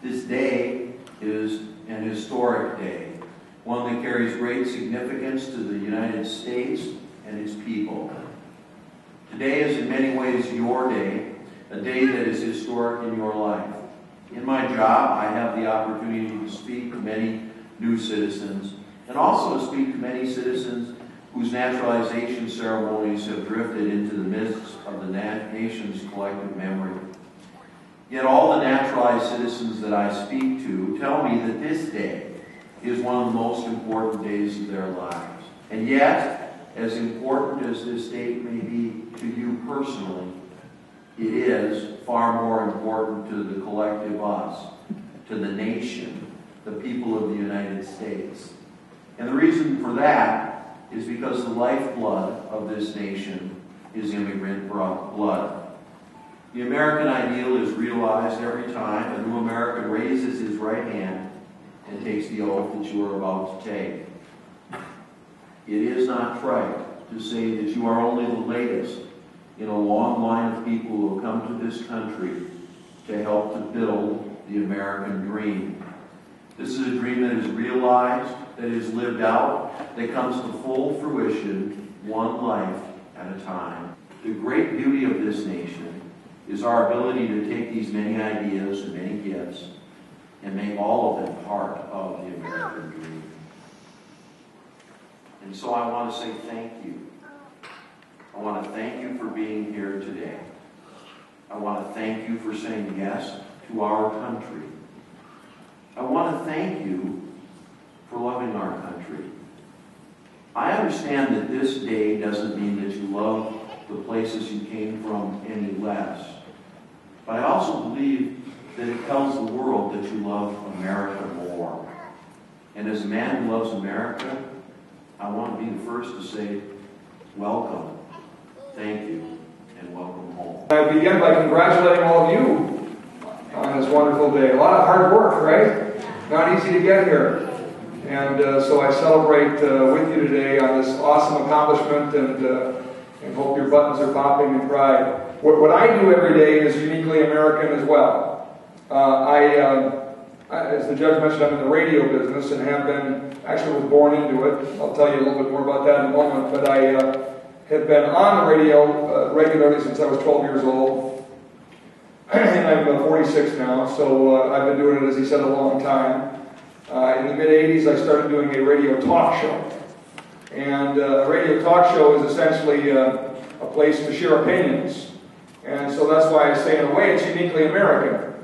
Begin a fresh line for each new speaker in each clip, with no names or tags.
This day is an historic day, one that carries great significance to the United States and its people. Today is in many ways your day, a day that is historic in your life. In my job, I have the opportunity to speak to many new citizens, and also to speak to many citizens whose naturalization ceremonies have drifted into the midst of the nation's collective memory. Yet all the naturalized citizens that I speak to tell me that this day is one of the most important days of their lives. And yet, as important as this date may be to you personally, it is far more important to the collective us, to the nation, the people of the United States. And the reason for that is because the lifeblood of this nation is immigrant blood. The American ideal is realized every time a new American raises his right hand and takes the oath that you are about to take. It is not trite to say that you are only the latest in a long line of people who have come to this country to help to build the American dream. This is a dream that is realized, that is lived out, that comes to full fruition one life at a time. The great beauty of this nation is our ability to take these many ideas and many gifts and make all of them part of the American dream. And so I want to say thank you. I want to thank you for being here today. I want to thank you for saying yes to our country. I want to thank you for loving our country. I understand that this day doesn't mean that you love the places you came from any less. But I also believe that it tells the world that you love America more. And as a man who loves America, I want to be the first to say, welcome, thank you, and welcome home.
I begin by congratulating all of you on this wonderful day. A lot of hard work, right? Not easy to get here. And so I celebrate with you today on this awesome accomplishment, and hope your buttons are popping in pride. What I do every day is uniquely American as well. As the judge mentioned, I'm in the radio business and have been, actually was born into it. I'll tell you a little bit more about that in a moment. But I have been on the radio regularly since I was 12 years old. And I'm 46 now, so I've been doing it, as he said, a long time. In the mid-'80s, I started doing a radio talk show. And a radio talk show is essentially a place to share opinions. And so that's why I say, in a way, it's uniquely American.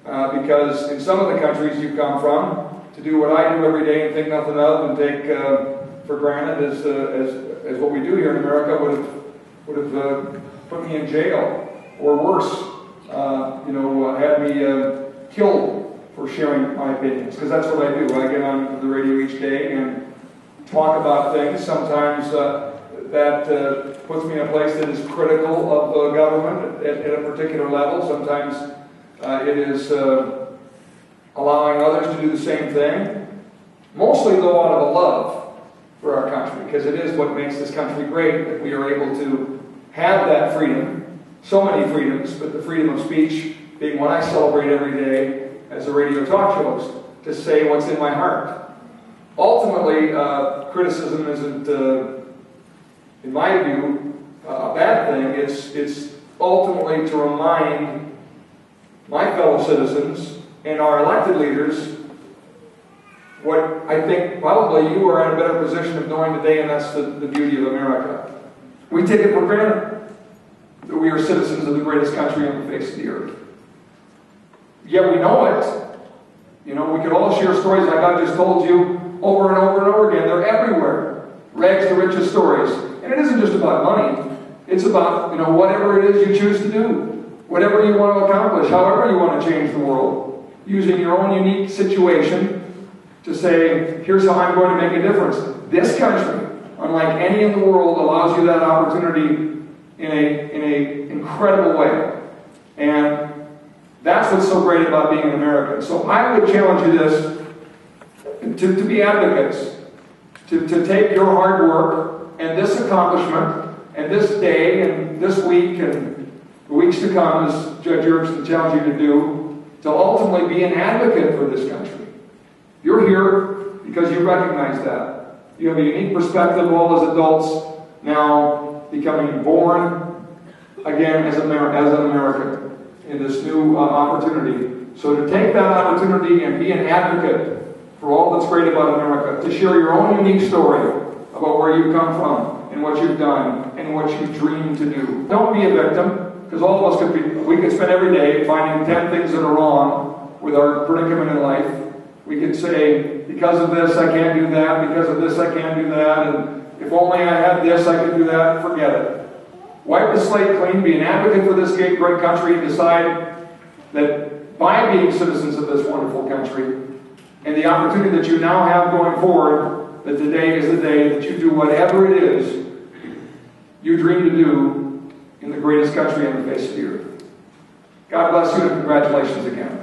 Because in some of the countries you come from, to do what I do every day and think nothing of and take for granted as what we do here in America would have put me in jail, or worse, had me killed for sharing my opinions. Because that's what I do. I get on the radio each day and talk about things. Sometimes that puts me in a place that is critical of government at a particular level. Sometimes it is allowing others to do the same thing. Mostly, though, out of a love for our country, because it is what makes this country great, that we are able to have that freedom, so many freedoms, but the freedom of speech being what I celebrate every day as a radio talk show host, to say what's in my heart. Ultimately, criticism isn't, in my view, a bad thing. It's ultimately to remind my fellow citizens and our elected leaders what I think probably you are in a better position of knowing today, and that's the beauty of America. We take it for granted that we are citizens of the greatest country on the face of the earth. Yet we know it. You know, we could all share stories like I just told you over and over and over again. They're everywhere. Rags to riches stories. And it isn't just about money. It's about, whatever it is you choose to do. Whatever you want to accomplish, however you want to change the world. Using your own unique situation to say, here's how I'm going to make a difference. This country, unlike any in the world, allows you that opportunity in a incredible way. And that's what's so great about being an American. So I would challenge you this, to be advocates, to take your hard work and this accomplishment and this day and this week and the weeks to come, as Judge Erickson challenged you to do, to ultimately be an advocate for this country. You're here because you recognize that. You have a unique perspective, all as adults, now becoming born again as an American in this new opportunity. So to take that opportunity and be an advocate for all that's great about America, to share your own unique story about where you've come from and what you've done and what you dream to do. Don't be a victim, because all of us we could spend every day finding 10 things that are wrong with our predicament in life. We could say, because of this I can't do that, because of this I can't do that, and if only I had this I could do that. Forget it. Wipe the slate clean, be an advocate for this great country, and decide that by being citizens of this wonderful country and the opportunity that you now have going forward, that today is the day that you do whatever it is you dream to do in the greatest country on the face of the earth. God bless you and congratulations again.